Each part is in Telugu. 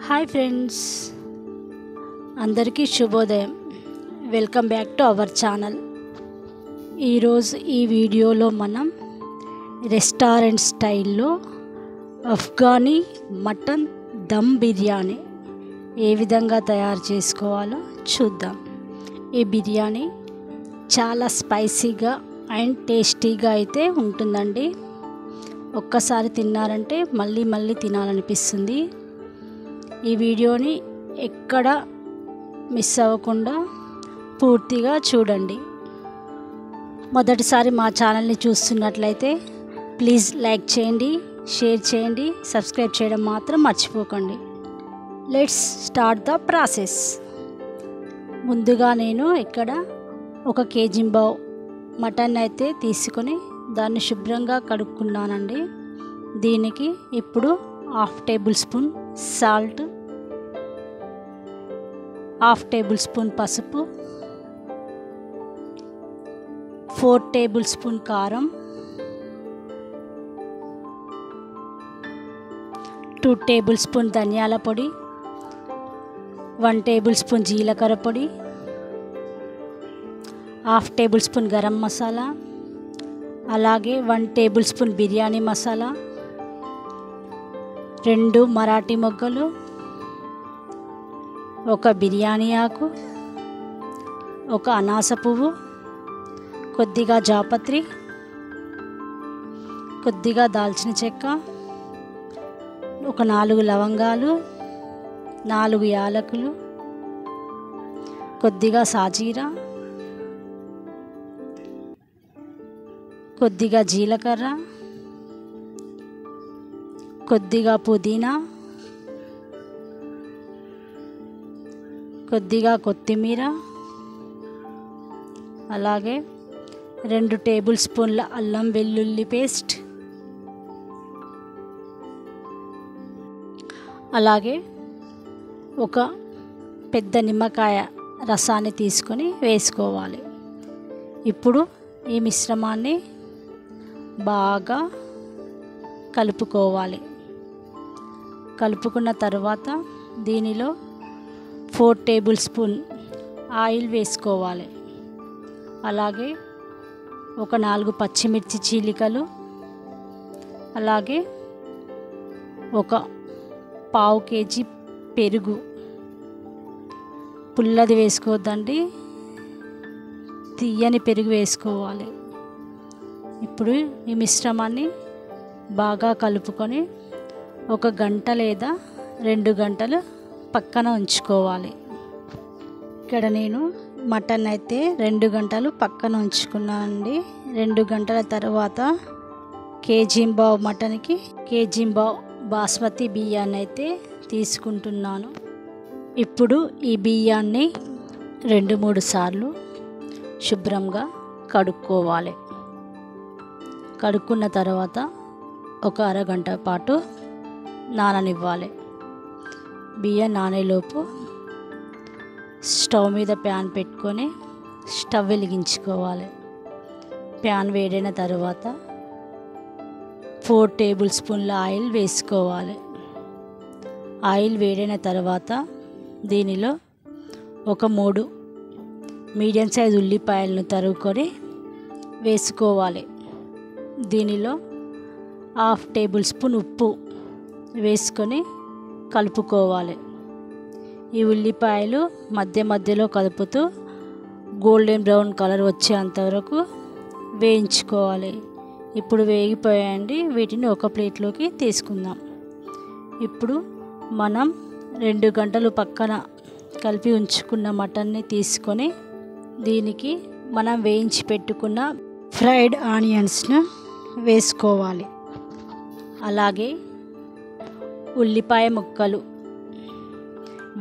హాయ్ ఫ్రెండ్స్, అందరికీ శుభోదయం. Welcome back to our channel. ఈరోజు ఈ వీడియోలో మనం రెస్టారెంట్ స్టైల్లో అఫ్ఘనీ మటన్ దమ్ బిర్యానీ ఏ విధంగా తయారు చేసుకోవాలో చూద్దాం. ఈ బిర్యానీ చాలా స్పైసీగా అండ్ టేస్టీగా అయితే ఉంటుందండి. ఒక్కసారి తిన్నారంటే మళ్ళీ మళ్ళీ తినాలనిపిస్తుంది. ఈ వీడియోని ఎక్కడ మిస్ అవ్వకుండా పూర్తిగా చూడండి. మొదటిసారి మా ఛానల్ని చూస్తున్నట్లయితే ప్లీజ్ లైక్ చేయండి, షేర్ చేయండి, సబ్స్క్రైబ్ చేయడం మాత్రం మర్చిపోకండి. Let's start the process. ముందుగా నేను ఇక్కడ 1 కేజీ మటన్ అయితే తీసుకొని దాన్ని శుభ్రంగా కడుక్కున్నానండి. దీనికి ఇప్పుడు 1/2 table spoon salt, 1/2 table spoon పసుపు, 4 టేబుల్ స్పూన్ కారం, 2 టేబుల్ స్పూన్ ధనియాల పొడి, 1 టేబుల్ స్పూన్ జీలకర్ర పొడి, 1/2 టేబుల్ స్పూన్ గరం మసాలా, అలాగే 1 టేబుల్ స్పూన్ బిర్యానీ మసాలా, 2 మరాఠీ మొగ్గలు, 1 బిర్యానీ ఆకు, 1 అనాస పువ్వు, కొద్దిగా జాపత్రి, కొద్దిగా దాల్చిన చెక్క, 4 లవంగాలు, 4 యాలకులు, కొద్దిగా సాజీరా, కొద్దిగా జీలకర్ర, కొద్దిగా పుదీనా, కొద్దిగా కొత్తిమీర, అలాగే 2 టేబుల్ స్పూన్ల అల్లం వెల్లుల్లి పేస్ట్, అలాగే 1 పెద్ద నిమ్మకాయ రసాన్ని తీసుకొని వేసుకోవాలి. ఇప్పుడు ఈ మిశ్రమాన్ని బాగా కలుపుకోవాలి. కలుపుకున్న తర్వాత దీనిలో 4 టేబుల్ స్పూన్ ఆయిల్ వేసుకోవాలి. అలాగే 4 పచ్చిమిర్చి చీలికలు, అలాగే 1/4 కేజీ పెరుగు. పుల్లది వేసుకోవద్దండి, తీయని పెరుగు వేసుకోవాలి. ఇప్పుడు ఈ మిశ్రమాన్ని బాగా కలుపుకొని 1 గంట లేదా 2 గంటలు పక్కన ఉంచుకోవాలి. ఇక్కడ నేను మటన్ అయితే 2 గంటలు పక్కన ఉంచుకున్నానండి. 2 గంటల తర్వాత కేజీంబావ్ మటన్కి కేజీంబావ్ బాస్మతి బియ్యాన్ని అయితే తీసుకుంటున్నాను. ఇప్పుడు ఈ బియ్యాన్ని 2-3 సార్లు శుభ్రంగా కడుక్కోవాలి. కడుక్కున్న తర్వాత 1 అరగంట పాటు నాననివ్వాలి. బియ్యం నానేలోపు స్టవ్ మీద ప్యాన్ పెట్టుకొని స్టవ్ వెలిగించుకోవాలి. ప్యాన్ వేడైన తర్వాత 4 టేబుల్ స్పూన్ల ఆయిల్ వేసుకోవాలి. ఆయిల్ వేడైన తర్వాత దీనిలో 3 మీడియం సైజ్ ఉల్లిపాయలను తరుగుకొని వేసుకోవాలి. దీనిలో 1/2 టేబుల్ స్పూన్ ఉప్పు వేసుకొని కలుపుకోవాలి. ఈ ఉల్లిపాయలు మధ్య మధ్యలో కలుపుతూ గోల్డెన్ బ్రౌన్ కలర్ వచ్చేంత వరకు వేయించుకోవాలి. ఇప్పుడు వేగిపోయాయండి. వీటిని ఒక ప్లేట్లోకి తీసుకుందాం. ఇప్పుడు మనం 2 గంటలు పక్కన కలిపి ఉంచుకున్న మటన్ని తీసుకొని దీనికి మనం వేయించి పెట్టుకున్న ఫ్రైడ్ ఆనియన్స్ను వేసుకోవాలి. అలాగే ఉల్లిపాయ ముక్కలు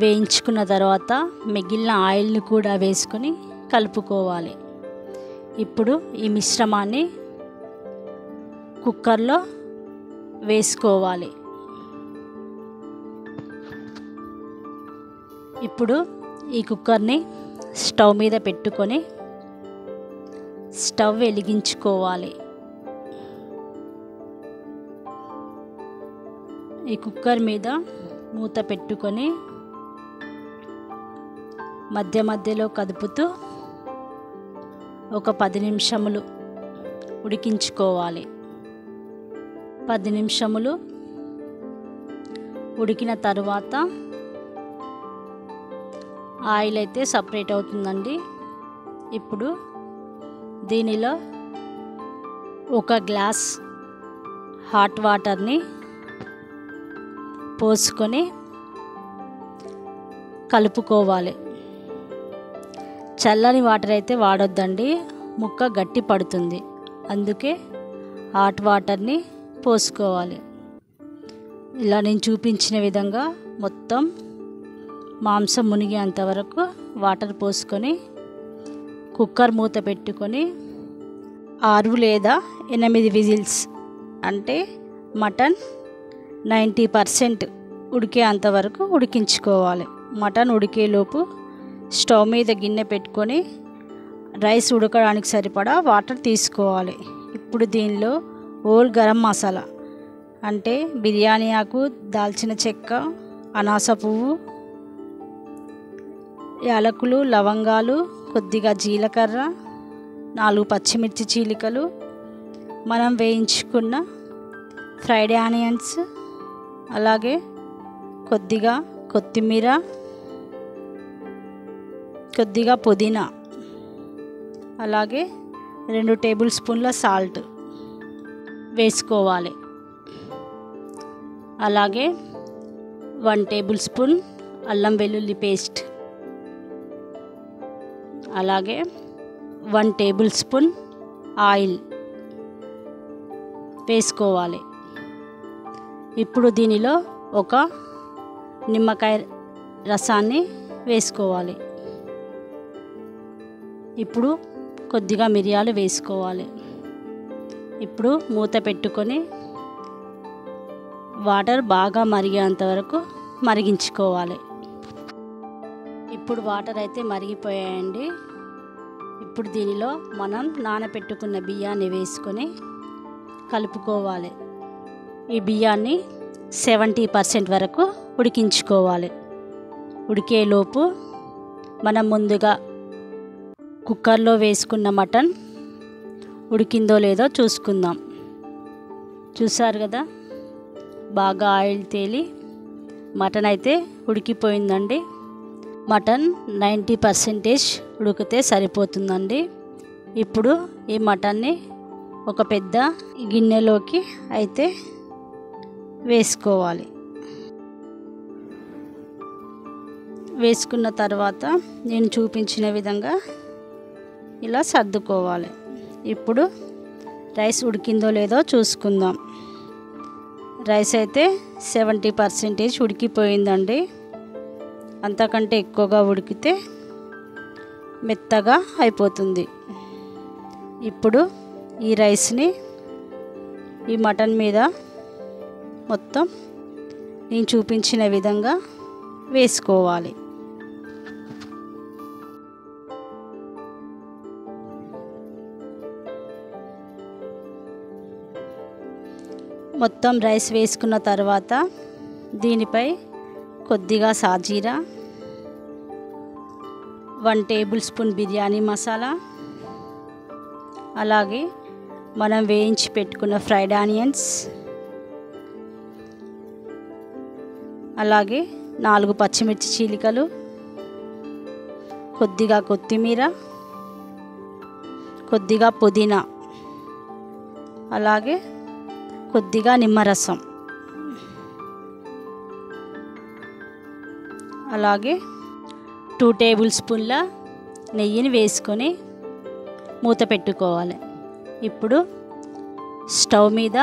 వేయించుకున్న తర్వాత మిగిలిన ఆయిల్ని కూడా వేసుకొని కలుపుకోవాలి. ఇప్పుడు ఈ మిశ్రమాన్ని కుక్కర్లో వేసుకోవాలి. ఇప్పుడు ఈ కుక్కర్ని స్టవ్ మీద పెట్టుకొని స్టవ్ వెలిగించుకోవాలి. ఈ కుక్కర్ మీద మూత పెట్టుకొని మధ్య మధ్యలో కదుపుతూ ఒక 10 నిమిషములు ఉడికించుకోవాలి. 10 నిమిషములు ఉడికిన తర్వాత ఆయిల్ అయితే సపరేట్ అవుతుందండి. ఇప్పుడు దీనిలో ఒక గ్లాస్ హాట్ వాటర్ని పోసుకొని కలుపుకోవాలి. చల్లని వాటర్ అయితే వాడొద్దండి, ముక్క గట్టి పడుతుంది. అందుకే హాట్ వాటర్ని పోసుకోవాలి. ఇలా నేను చూపించిన విధంగా మొత్తం మాంసం మునిగేంత వరకు వాటర్ పోసుకొని కుక్కర్ మూత పెట్టుకొని 6 లేదా 8 విజిల్స్, అంటే మటన్ 90% ఉడికేంత వరకు ఉడికించుకోవాలి. మటన్ ఉడికేలోపు స్టవ్ మీద గిన్నె పెట్టుకొని రైస్ ఉడకడానికి సరిపడా వాటర్ తీసుకోవాలి. ఇప్పుడు దీనిలో హోల్ గరం మసాలా, అంటే బిర్యానీ ఆకు, దాల్చిన చెక్క, అనాస పువ్వు, యాలకులు, లవంగాలు, కొద్దిగా జీలకర్ర, 4 పచ్చిమిర్చి చీలికలు, మనం వేయించుకున్న ఫ్రైడ్ ఆనియన్స్, అలాగే కొద్దిగా కొత్తిమీర, కొద్దిగా పుదీనా, అలాగే 2 టేబుల్ స్పూన్ల సాల్ట్ వేసుకోవాలి. అలాగే 1 టేబుల్ స్పూన్ అల్లం వెల్లుల్లి పేస్ట్, అలాగే 1 టేబుల్ స్పూన్ ఆయిల్ వేసుకోవాలి. ఇప్పుడు దీనిలో ఒక నిమ్మకాయ రసాన్ని వేసుకోవాలి. ఇప్పుడు కొద్దిగా మిరియాలు వేసుకోవాలి. ఇప్పుడు మూత పెట్టుకొని వాటర్ బాగా మరిగేంత వరకు మరిగించుకోవాలి. ఇప్పుడు వాటర్ అయితే మరిగిపోయాయండి. ఇప్పుడు దీనిలో మనం నానబెట్టుకున్న బియ్యాన్ని వేసుకొని కలుపుకోవాలి. ఈ బియ్యాన్ని 70% వరకు ఉడికించుకోవాలి. ఉడికేలోపు మనం ముందుగా కుక్కర్లో వేసుకున్న మటన్ ఉడికిందో లేదో చూసుకుందాం. చూసారు కదా, బాగా ఆయిల్ తేలి మటన్ అయితే ఉడికిపోయిందండి. మటన్ 90% ఉడికితే సరిపోతుందండి. ఇప్పుడు ఈ మటన్ని ఒక పెద్ద గిన్నెలోకి అయితే వేసుకోవాలి. వేసుకున్న తర్వాత నేను చూపించిన విధంగా ఇలా సర్దుకోవాలి. ఇప్పుడు రైస్ ఉడికిందో లేదో చూసుకుందాం. రైస్ అయితే 70% ఉడికిపోయిందండి. అంతకంటే ఎక్కువగా ఉడికితే మెత్తగా అయిపోతుంది. ఇప్పుడు ఈ రైస్ని ఈ మటన్ మీద మొత్తం నేను చూపించిన విధంగా వేసుకోవాలి. మొత్తం రైస్ వేసుకున్న తర్వాత దీనిపై కొద్దిగా సాజీరా, 1 టేబుల్ స్పూన్ బిర్యానీ మసాలా, అలాగే మనం వేయించి పెట్టుకున్న ఫ్రైడ్ ఆనియన్స్, అలాగే 4 పచ్చిమిర్చి చీలికలు, కొద్దిగా కొత్తిమీర, కొద్దిగా పుదీనా, అలాగే కొద్దిగా నిమ్మరసం, అలాగే 2 టేబుల్ స్పూన్ల నెయ్యిని వేసుకొని మూత పెట్టుకోవాలి. ఇప్పుడు స్టవ్ మీద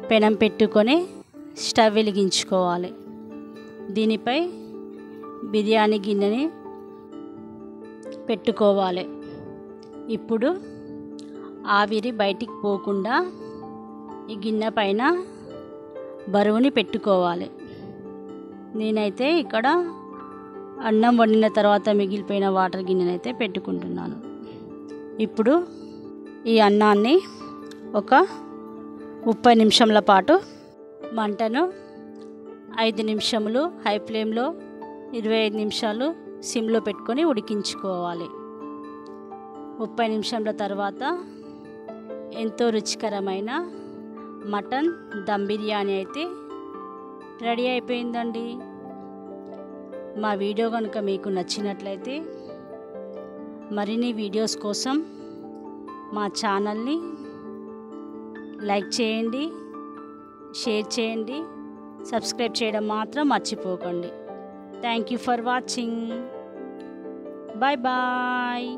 పెనం పెట్టుకొని స్టవ్ వెలిగించుకోవాలి. దీనిపై బిర్యానీ గిన్నెని పెట్టుకోవాలి. ఇప్పుడు ఆవిరి బయటికి పోకుండా ఈ గిన్నె పైన బరువుని పెట్టుకోవాలి. నేనైతే ఇక్కడ అన్నం వండిన తర్వాత మిగిలిపోయిన వాటర్ గిన్నెనైతే పెట్టుకుంటున్నాను. ఇప్పుడు ఈ అన్నాన్ని ఒక 30 నిమిషంల పాటు మంటను 5 నిమిషములు హై ఫ్లేమ్లో, 25 నిమిషాలు సిమ్లో పెట్టుకొని ఉడికించుకోవాలి. 30 నిమిషాల తర్వాత ఎంతో రుచికరమైన మటన్ దమ్ బిర్యానీ అయితే రెడీ అయిపోయిందండి. మా వీడియో కనుక మీకు నచ్చినట్లయితే మరిన్ని వీడియోస్ కోసం మా ఛానల్ని లైక్ చేయండి, షేర్ చేయండి, సబ్స్క్రైబ్ చేయడం మాత్రం మర్చిపోకండి. Thank you for watching. Bye bye.